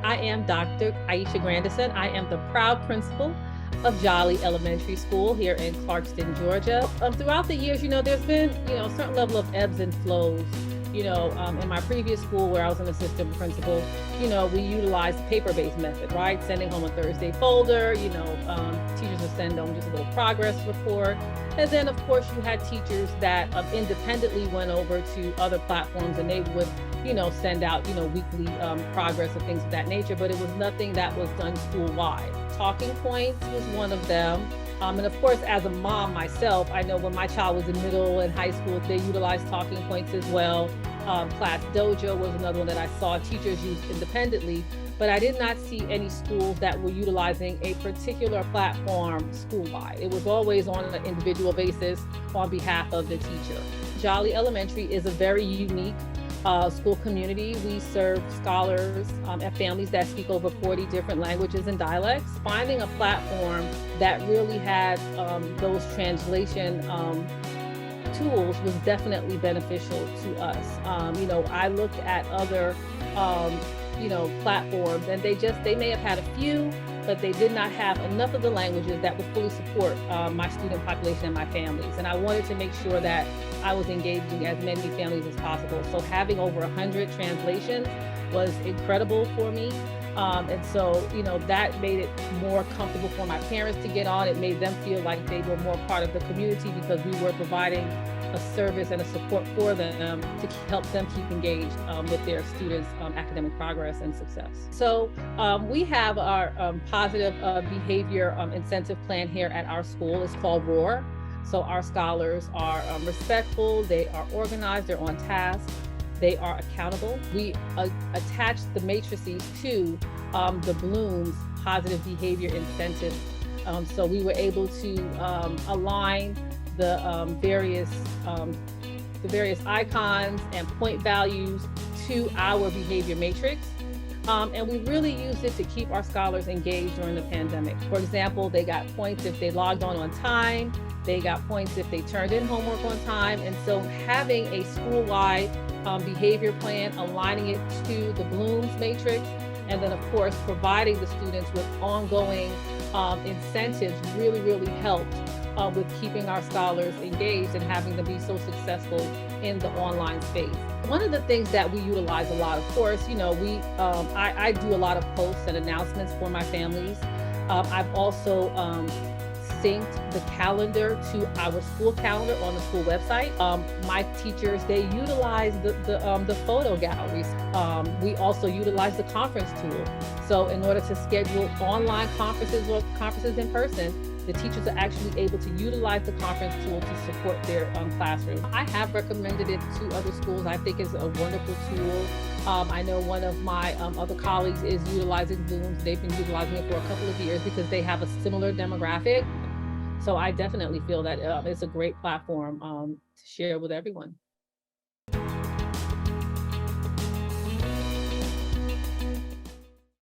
I am Dr. Ayesha Grandison. I am the proud principal of Jolly Elementary School here in Clarkston, Georgia. Throughout the years, there's been, a certain level of ebbs and flows. In my previous school where I was an assistant principal, we utilized paper-based method, right? Sending home a Thursday folder, teachers would send home just a little progress report. And then, of course, you had teachers that independently went over to other platforms and they would, send out, weekly progress and things of that nature, but it was nothing that was done school-wide. Talking Points was one of them. And of course, as a mom myself, I know when my child was in middle and high school, they utilized Talking Points as well. Class Dojo was another one that I saw teachers use independently, but I did not see any schools that were utilizing a particular platform school-wide. It was always on an individual basis on behalf of the teacher. Jolly Elementary is a very unique school community. We serve scholars and families that speak over 40 different languages and dialects. Finding a platform that really had those translation tools was definitely beneficial to us. I looked at other, platforms and they may have had a few, but they did not have enough of the languages that would fully support my student population and my families. And I wanted to make sure that I was engaging as many families as possible. So having over 100 translations was incredible for me. And so, that made it more comfortable for my parents to get on. It made them feel like they were more part of the community because we were providing a service and a support for them to help them keep engaged with their students' academic progress and success. So we have our positive behavior incentive plan here at our school. It's called ROAR. So our scholars are respectful, they are organized, they're on task, they are accountable. We attach the matrices to the Bloomz positive behavior incentive. So we were able to align the various icons and point values to our behavior matrix. And we really used it to keep our scholars engaged during the pandemic. For example, they got points if they logged on time, they got points if they turned in homework on time. And so having a school-wide behavior plan, aligning it to the Bloomz matrix, and then of course, providing the students with ongoing incentives really, really helped with keeping our scholars engaged and having them be so successful in the online space. One of the things that we utilize a lot, of course, I do a lot of posts and announcements for my families. I've also synced the calendar to our school calendar on the school website. My teachers, they utilize the photo galleries. We also utilize the conference tool. So in order to schedule online conferences or conferences in person, the teachers are actually able to utilize the conference tool to support their classroom. I have recommended it to other schools. I think it's a wonderful tool. I know one of my other colleagues is utilizing Bloomz. They've been utilizing it for a couple of years because they have a similar demographic. So I definitely feel that it's a great platform to share with everyone.